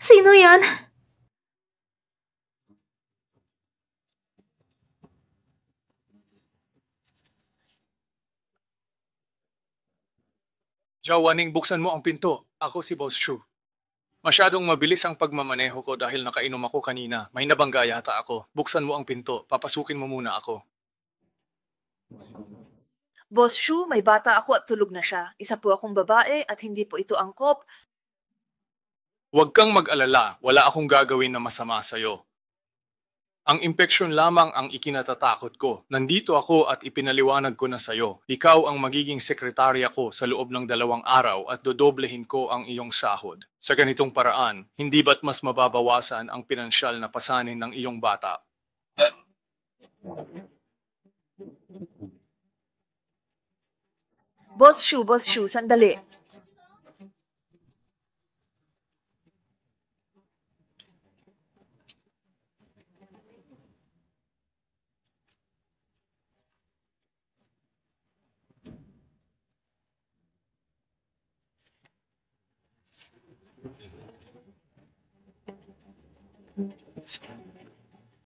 Sino yan? Jawaning, buksan mo ang pinto. Ako si Boss Shu. Masyadong mabilis ang pagmamaneho ko dahil nakainom ako kanina. May nabangga yata ako. Buksan mo ang pinto. Papasukin mo muna ako. Boss Shu, may bata ako at tulog na siya. Isa po akong babae at hindi po ito angkop. Huwag kang mag-alala. Wala akong gagawin na masama sa'yo. Ang impeksyon lamang ang ikinatatakot ko. Nandito ako at ipinaliwanag ko na sa'yo. Ikaw ang magiging sekretarya ko sa loob ng 2 araw at dodoblehin ko ang iyong sahod. Sa ganitong paraan, hindi ba't mas mababawasan ang pinansyal na pasanin ng iyong bata? Boss Shu, sandali.